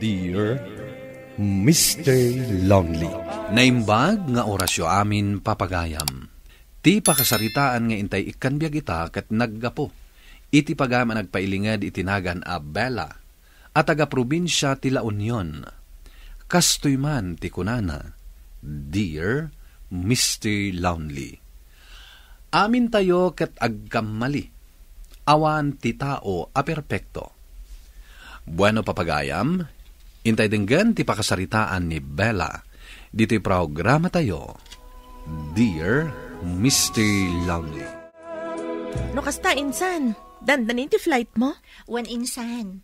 Dear Mr. Lonely. Naimbag nga orasyo amin papagayam. Ti pakasaritaan nga intay ikanbiag ita kat naggapo. Iti pagama nagpailingad itinagan a Bella at taga-probinsya ti La Union. Kastoy man ti kunana, Dear Mr. Lonely. Amin tayo kat agkamali. Awan ti tao a perpekto. Bueno papagayam, intay denggan ti pakasaritaan ni Bella. Dito'y programa tayo, Dear Mr. Lonely. No kasta, insan. Dandanin ti flight mo? Wan insan.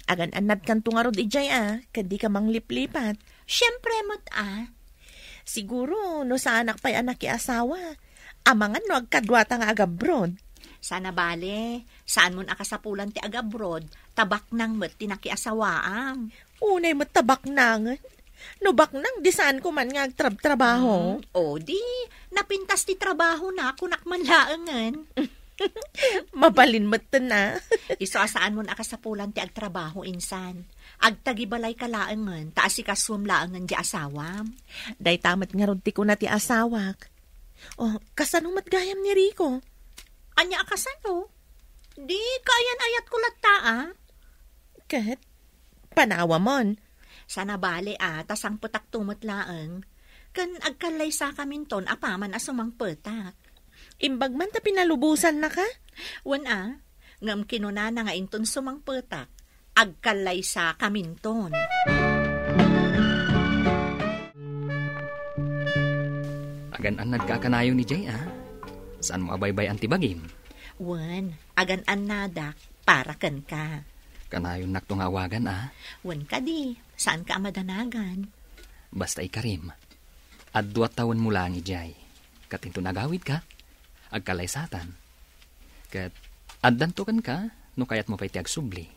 Agan anad kan tungarod ijay kadi ka mangliplipat. Siyempre mo't Siguro, no sa anak pa'y anak ki asawa. Amangan no agkadwata nga agabron. Sana bale, saan mo akasapulan ti agabrod, tabak nang mo't tinakiasawaam. Unay mo't tabak nang. No bak nang, di saan ko man nga agtrabaho. O di, napintas ti trabaho na, kunak man laangan. Mabalin mo't na. Iso asaan mo akasapulan ti agtrabaho insan. Agtagibalay ka laangan, taas ikaswam laangan di asawam. Day tamat nga ti ko na ti asawak. Oh, kasano matgayam ni Rico? Anya akasano? Di, kayan ayat ko latta Kat, panawa mon. Sana bale tasang putak tumot laang. Kan agkalay sa kaminton, apaman asumang petak. Imbag man ta pinalubusan na ka? Wan ngam kinuna na nga inton sumang petak. Agkalay sa kaminton. Agan-an nagkakanayo ni Jay, Saan mo abaybay ang tibagim? Wan, agan-an nadak, para kan ka. Kanayon naktungawagan, Wan ka di, saan ka amadanagan? Basta ikarim. At 2 taon mo lang ni Jay. Katinto nagawid ka, agkalay satan. Kat, addantukan ka, no kayat mo pa'y tiagsubli.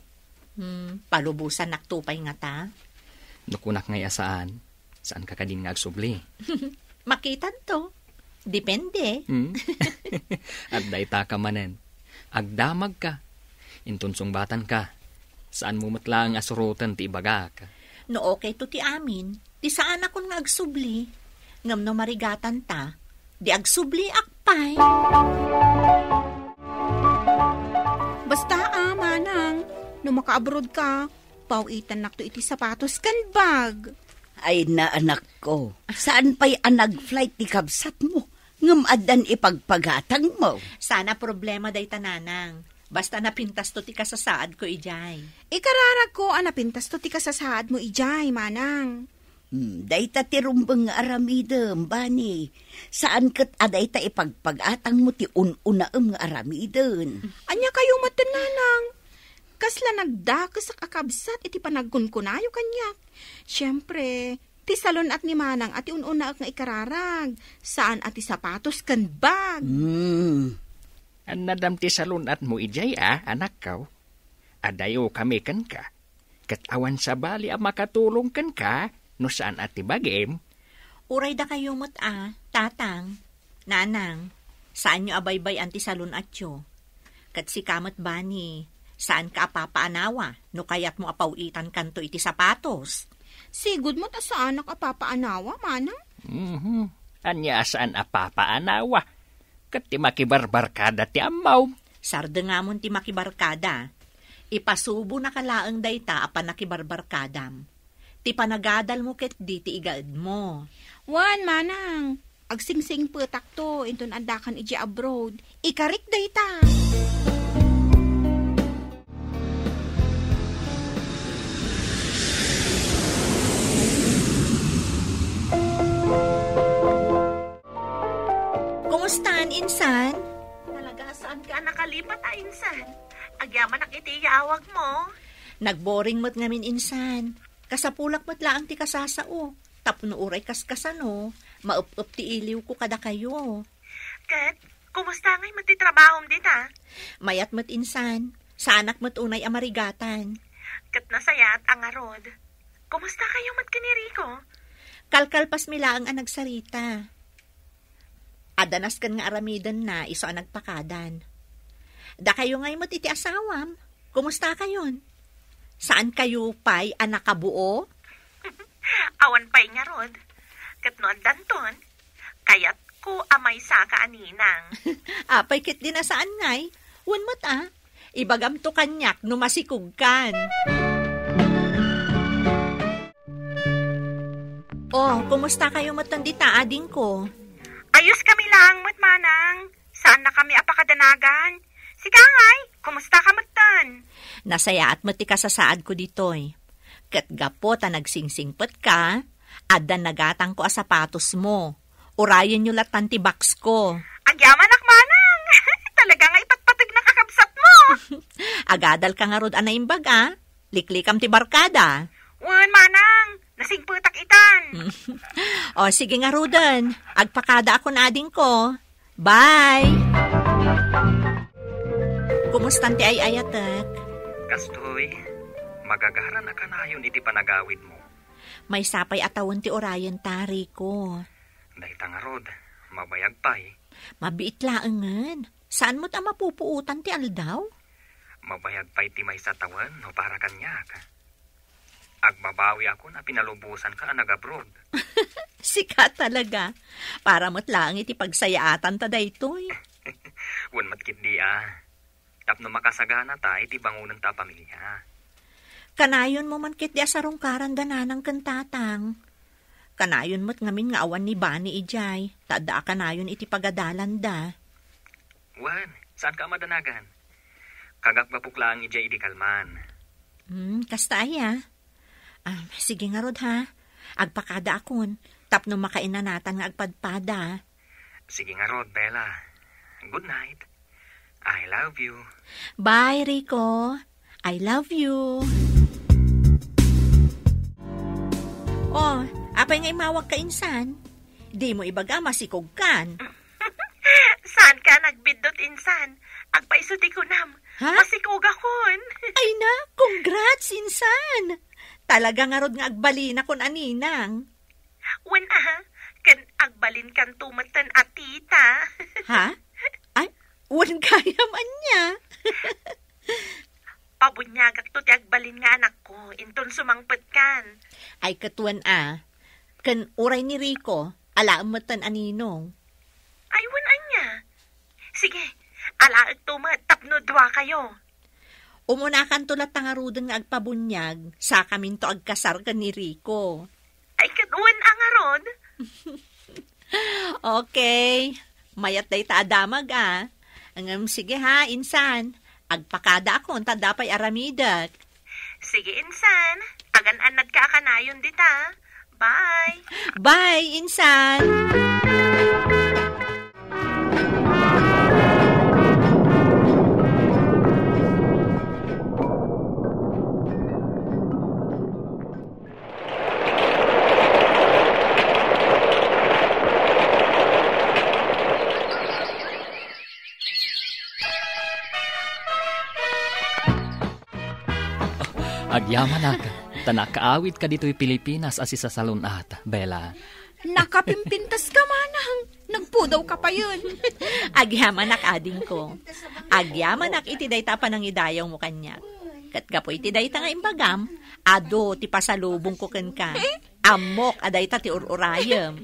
Palubusan naktupay nga ta? No kunak ngay saan ka kadin nga agsubli? Makitan to. Depende. At dayta ka manen. Agdamag ka. Intunsong batan ka. Saan mo matla ang asurutan ti ibaga ka? No okay to ti amin. Di saan akong nga agsubli. Ngam no marigatan ta. Di agsubli akpay. Basta manang. No maka-abroad ka, pauitan nakto iti sapatos kan bag. Ay na anak ko, saan pa'y anag-flight ti kabsat mo? Ngamadan ipagpagatang mo. Sana problema day tananang. Basta napintas to ti kasasaad ko ijay. Ikararag ko napintas to ti kasasaad mo ijay, manang. Day ta ti rumbang aramidem, bani. Saan kat aday ta ipagpagatang mo ti un-unaem nga aramiden? Anya kayo matananang. Kasla nagdakas ak akabsat iti panagkunkunayo kanyak. Siyempre, ti salon at ni manang at un-una ak nga ikararag. Saan at ti sapatos kan bag? An nadam ti salon at mo ijay anak kaw. Adayo kami kan ka. Kat awan sa bali makatulong kan ka, no saan at ti bagim? Uray da kayo mo't tatang, nanang, saan nyo abaybay anti salon at yo? Kat si kamot bani, saan ka apapaanawa, no kayat mo apawitan kanto iti sapatos? Sigud mo ta sa anak apapaanawa, manang? Anya saan apapaanawa? Kat ti makibarbarkada ti amaw. Sarda nga mon ti makibarkada. Ipasubo na kalaang dayta apan nakibarbarkadam. Ti panagadal mo ket di ti igad mo. Wan, manang. Agsingsing petak to, inton andakan iji abroad. Ikarik dayta. Kumustahan, insan? Talaga saan ka nakalipat, insan? Agyaman ang itiyawag mo. Nagboring mo't ngamin, insan. Kasapulak mo't laang ti kasasao. Tapno uray kaskasano. Maup-up ti iliw ko kada kayo. Kat, kumusta ngay magtitrabahom din Mayat mo't insan. Sa anak mo't unay amarigatan. Kat nasayat ang arod. Kumusta kayo mat kaniriko? Kalkalpas mila ang anagsarita. Adanas kan nga aramidan na iso ang nagpakadan. Da kayo ngay mo't iti asawam. Kumusta kayon? Saan kayo pa'y anak kabuo? Awan pa'y nga rod. Katnoan danton. Kayat ko amay sa kaaninang. Apay kit din na saan ngay? Wan mo't ibagam to kanyak no masikog kan. Oh, kumusta kayo matandita ading ko? Ayos kami lang, manang. Saan na kami apakadanagan? Sika ngay, kumusta ka matan? Nasaya at mati ka sa saad ko ditoy. Kat gapo ta nagsingsingpet ka, adan nagatang ko a sapatos mo. Urayan nyo latan ti box ko. Agyaman manang. Talaga nga ipatpatag na kakabsat mo. Agadal ka nga rod anaimbag Liklikam ti barkada. Wan, manang. Nasingputak itan. O, sige nga rodan. Agpakada ako na ading ko. Bye! Kumusta ti ay ayatek? Kastoy, magagara na ka na yun iti panagawid mo. May sapay atawon ti orayan tari ko. Dahil nga rod, mabayag pa Mabiit laangan. Saan mo't mapupuutan ti aldaw? Mabayag pa iti may sa tawan no para kanyak. Agbabawi ako na pinalubusan ka nag-abroad. Sika talaga. Para mo't lang iti pagsayaatan ta daytoy. Wan matkit di Tapno makasagana ta iti bangunan ta pamilya. Kanayon mo man kit di asarungkaran dananang kantatang. Kanayon mo't ngamin nga awan ni Bani ijay. Tada kanayon iti pagadalan da. Wan, saan ka madanagan? Kagak bapuklaan ijay iti kalman. Kasta sige nga rod Agpakada akon. Tapno makainanatan nga agpadpada. Sige nga rod, Bella. Good night. I love you. Bye, Rico. I love you. Oh, apay nga imawag ka insan. Di mo ibaga masikog kan. Saan ka nagbidot insan? Agpaisuti ko nam. Masikog akon. Ay na, congrats insan. Talaga nga rod nga agbalin akon aninang. Wan kan agbalin kan tumatan at tita. Ha? Ay, wan kaya man niya. Pabunyagak to ti agbalin nga anak ko. Inton sumangpet kan. Ay katuan kan uray ni Rico, alaamatan aninong. Ay wan anya. Sige, alaag tumat, tapno dwa kayo. Umunakan tulat tangarudan nga agpabunyag, sa kamin to agkasar ka ni Rico. Ay kaduan ang aron. Okay, mayat day ta adamag sige insan. Agpakada ako, tadapay aramidak. Sige insan, agan-anad ka kanayon dita. Bye. Bye, insan. Agyaman tanakaawit ka dito'y Pilipinas asi sa salunat, Bella. Nakapimpintas ka manang. Nagpudaw ka pa yun. Agyaman ading ko. Agyaman iti dayta pa nang idayaw mo kanyak. Kat gapo iti dayta nga imbagam. Ado ti pasalubong ko ken ka. Amok adayta ti ururayam.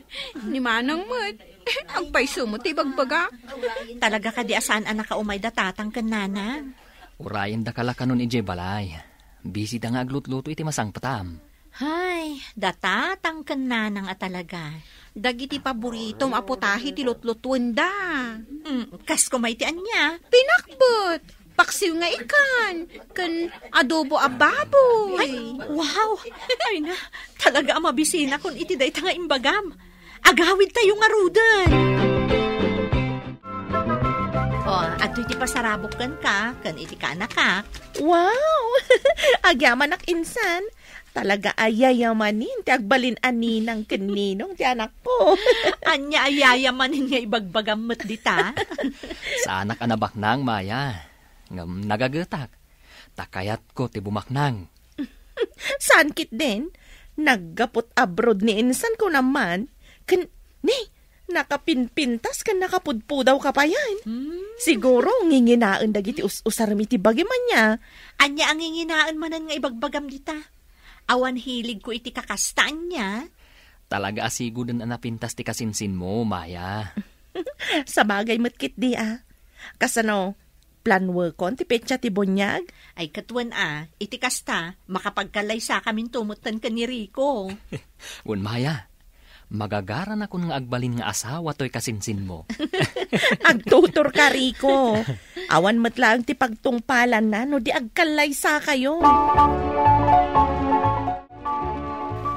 Ni manang mo't. Agpaiso mo ti bagbaga. Talaga ka di asaan anak ka umay datatang ken nana. Urayan da kala kanon ije balay. Busy da nga aglutluto iti masang patam. Hay, datatang ken nanang talaga. Dagiti paborito aputahi ti lutlutun da. Kas kumay ti anya. Pinakbot. Paksiw nga ikan. Kan adobo a baboy. Ay, wow. Ay na, talaga mabisina kun iti dayta nga imbagam. Agawid tayo nga rudan. Ato iti pasarabok kan iti ka anak ka. Wow! Agyaman ak insan. Talaga ayayamanin ti agbalin aninang keninong ti anak ko. Anya ayayamanin nga ibagbagam met dita. Sa anak anabaknang, Maya. Ngam nagagetak. Takayat ko ti bumaknang. Saan kit din? Naggapot abroad ni insan ko naman. Nakapinpintas kan nakapudpudaw ka pa yan. Siguro, nginginaan dagiti usarami ti bagiman niya. Anya ang nginginaan manan nga ibagbagam dita. Awan hilig ko iti kakastaan niya. Talaga asigo din na napintas ti kasinsin mo, Maya. Sa bagay matkit di Kasano, planwer kon ti petsa ti bunyag? Ay katwan iti kasta, makapagkalay sa kamin tumutan ka ni Rico. Wen, Maya, magagaran ako nga agbalin nga asawa to'y kasinsin mo. Agtutor ka, Rico. Awan matlang ti pagtungpalan na, no di agkalay sa kayo.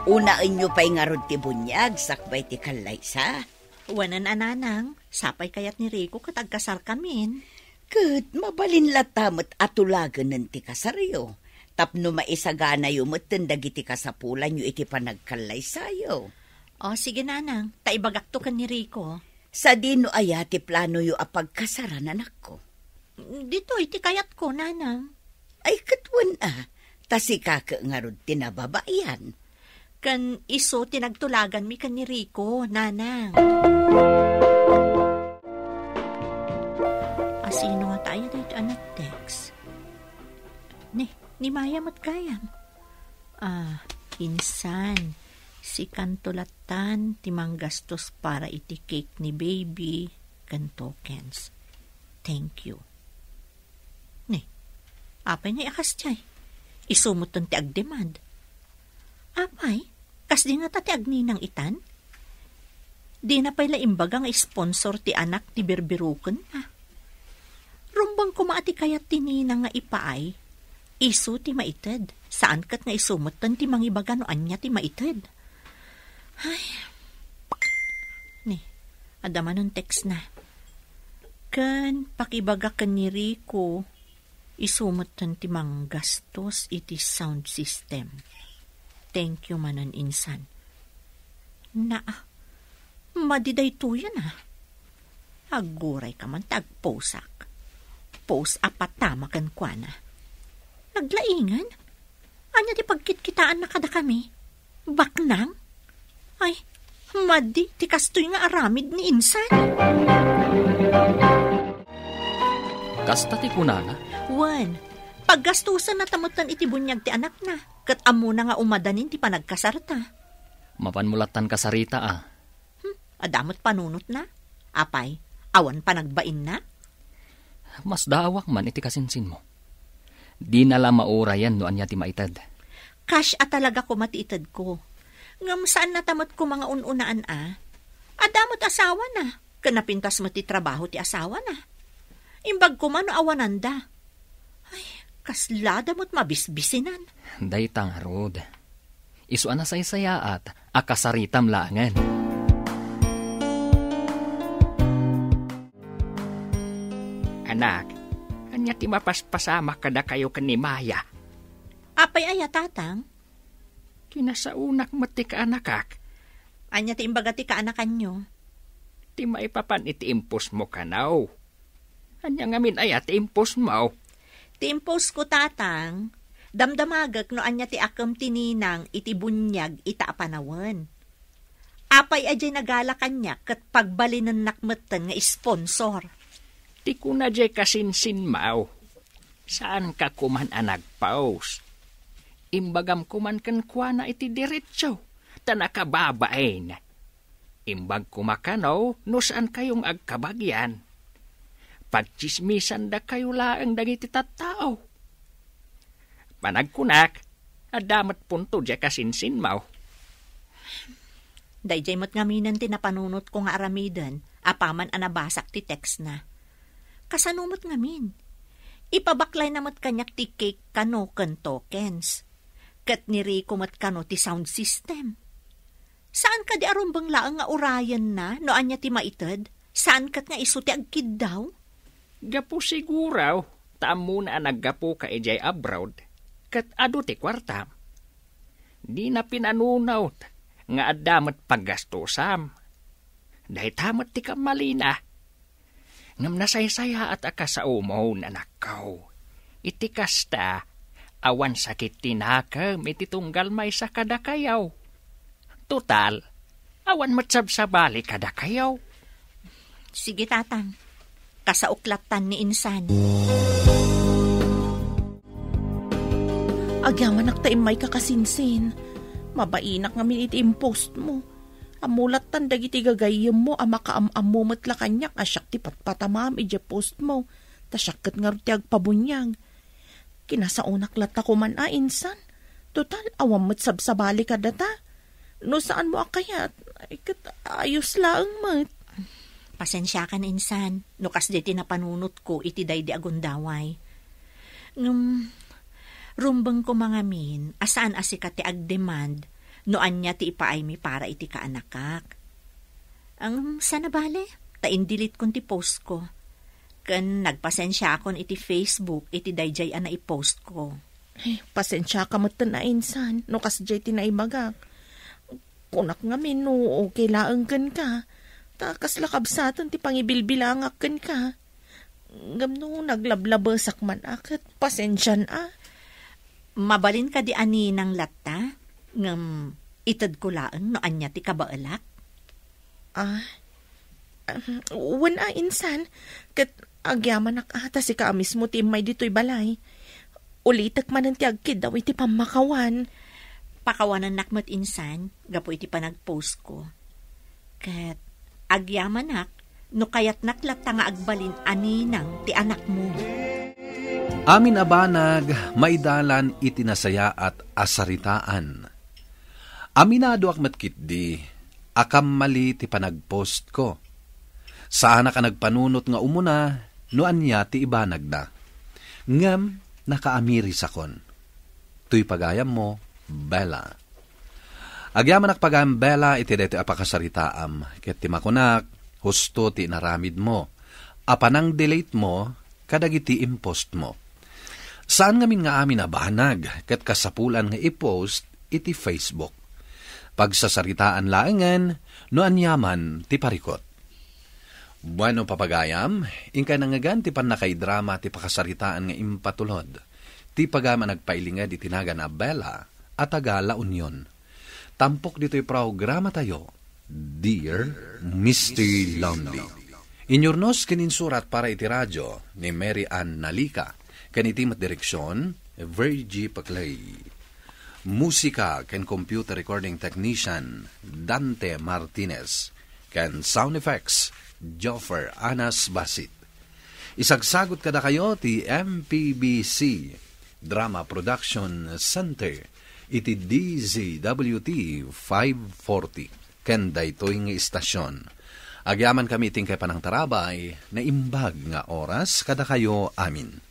Unaan nyo pa'y nga rod ti bunyag, sakbay ti kalaysa. Wanan ananang, sapay kayat ni Rico katagkasar kamin. Kat mabalin latamot atulagan ng ti kasaryo. Tapno maisagana yu matandagi ti kasapulan yu iti panagkalay sayo. O sige nanang, taibagakto ka ni Rico. Sa dino aya ti plano yu apagkasaran anak ko. Dito iti kayat ko, nanang. Ay katwan tasi kaka nga rod tinababayan. Kan iso tinagtulagan mi kan ni Rico, nanang. Asino nga tayo dito anak text? Ni Maya matkayam. Insan, si kantulatan timang gastos para iti cake ni baby kan tokens. Thank you. Apay na akas tiyay. Isumuton ti agdemand. Apay, kas di nga ti agninang itan? Di na pala imbagang sponsor ti anak ti berberuken Rumbang kumaati kayat tinina nga ipaay, isu ti maited, saan kat nga isumutan ti mangibaga no anya ti maited. Ay, adaman ng text na. Kan, pakibaga kan ni Rico, isumutan ti mang gastos iti sound system. Thank you manan insan. Madiday to yan Aguray ka man tagposak. Post apatama kan kwa na. Naglaingan? Anya di pagkitkitaan na kada kami? Baknang? Ay, madi, ti kastoy nga aramid ni insan. Kasta ti kunana? Wan, paggastusan na tamutan iti bunyag ti anak na. Kat amo na nga umadanin ti panagkasarta. Mapanmulatan kasarita Adamot panunot na. Apay, awan panagbain na. Mas daawak man iti kasinsin mo. Di nala maurayan no anya ti maitad. Cash talaga ko matiitad ko. Ngam saan natamot ko mga ununaan Adamot asawa na. Kanapintas mo ti trabaho ti asawa na. Imbag ko man awananda. Ay, kaslada mo't mabisbisinan. Daytang harod. Isuan na saysaya at akasaritam langan. Anak, anya ti mapaspasama kada kayo kan ni Maya. Apay aya tatang? Kinasaunak mati ka anakak. Anya ti imbaga ti kaanakan nyo? Ti maipapan iti impos mo kanaw. Anya ngamin aya ti impos mo. Ti impos ko tatang, damdamagak no anya ti akam tininang iti bunyag ita apanawan. Apay ajay nagala kanya kat pagbalinan nakmetan nga sponsor. Ti kuna jay kasinsin mau. Saan ka kuman nagpaus? Imbagam kuman kan kuana iti diretso. Tanakababain. Imbag kumakanaw no saan kayong agkabagyan. Pagchismisan da kayo laang dagiti tattao. Panagkunak, adamat punto jay kasinsin mau. Dayjay mo't ngaminan tinapanunot ko nga aramidan, apaman anabasak ti text na. Kasanumot ngamin. Ipabaklay namat kanyak ti cake kano kan tokens. Kat ni Rico mat kano ti sound system. Saan ka di arumbang laang nga urayan na no anya ti maitad? Saan kat nga iso ti agkid daw? Gapo siguraw, tamo na naggapo ka ejay abroad. Kat ado ti kwartam. Di na pinanunaw nga adamat paggastusam. Dahil tamat ti kamalina. Ngam nasaysaya at akasaumaw na nakaw. Iti kasta, awan sakit tinakam iti tunggal may sa kadakayaw. Total, Awan matsabsabali kada kayaw. Sige, tatang. Kasauklatan ni insan. Agyaman naktaimay ka kasinsin. Mabainak ngamin iti impost mo. Amulat tandag iti gagayam mo, makaamam mo matla kanyak, asyak ti patpatamam iti post mo. Tasyakat nga ti agpabunyag. Kinasaunak lata ko man insan. Total, awam mat sabsabali ka data. No saan mo akayat? Ayos lang mat. Pasensya ka na insan. No kas di tinapanunot ko iti day di agundaway. Rumbang ko mga min, asaan asika ti agdemand, noan niya ti ipaay mi para iti kaanakak. Ang sana bale, taindilit kon ti post ko. Kan nagpasensya akon iti Facebook, iti dayjay ana i-post ko. Pasensya ka matan na insan, no kas jay tinaimagak. Kunak nga min, no okay laang kan ka. Takas lakabsatan ti pangibilbilangak kan ka. Gamno naglablabasak man akat, pasensyan Mabalin ka di ani ng latta? Ngam, itad ko laang no anya ti kabaalak? Wana insan, kat agyaman ata si kaamis mo ti may dito'y balay. Ulitak man ang ti agkid daw iti pamakawan. Pakawanan nakmat insan, gapo iti panagpost ko. Kat agyaman no kayat naklatta nga agbalin ani nang ti anak mo. Amin abanag, maidalan itinasaya at asaritaan. Aminado ak matkitdi, akam mali ti panagpost ko. Saan ka nagpanunot nga umuna, no anya ti ibanag na. Ngam, nakaamiri sakon. Tuy pagayam mo, Bella. Agyaman ak pagayam Bella, iti deti apakasaritaam. Ket ti makunak, husto ti naramid mo. Apanang delete mo, kadagiti impost mo. Saan ngamin nga amin nabanag, kat kasapulan nga i-post iti Facebook. Pagsasaritaan laengan, no anyaman ti parikot. Bueno papagayam, ingka nangagan ti panakaidrama ti pakasaritaan nga impatulod. Ti pagama nagpailingad itinaga na Bella at taga La Union. Tampok dito'y programa tayo, Dear Mr. Lonely. Inyornos kininsurat para iti radyo ni Mary Ann Nalika. Kanitimat direksyon, Virgie Paclay. Musika ken computer recording technician, Dante Martinez. Ken sound effects, Joffer Anas Basit. Isagsagot kada kayo ti MPBC Drama Production Center iti DZWT 540 ken daytoy nga istasyon. Agyaman kami ting kay panang tarabay na imbag nga oras kada kayo amin.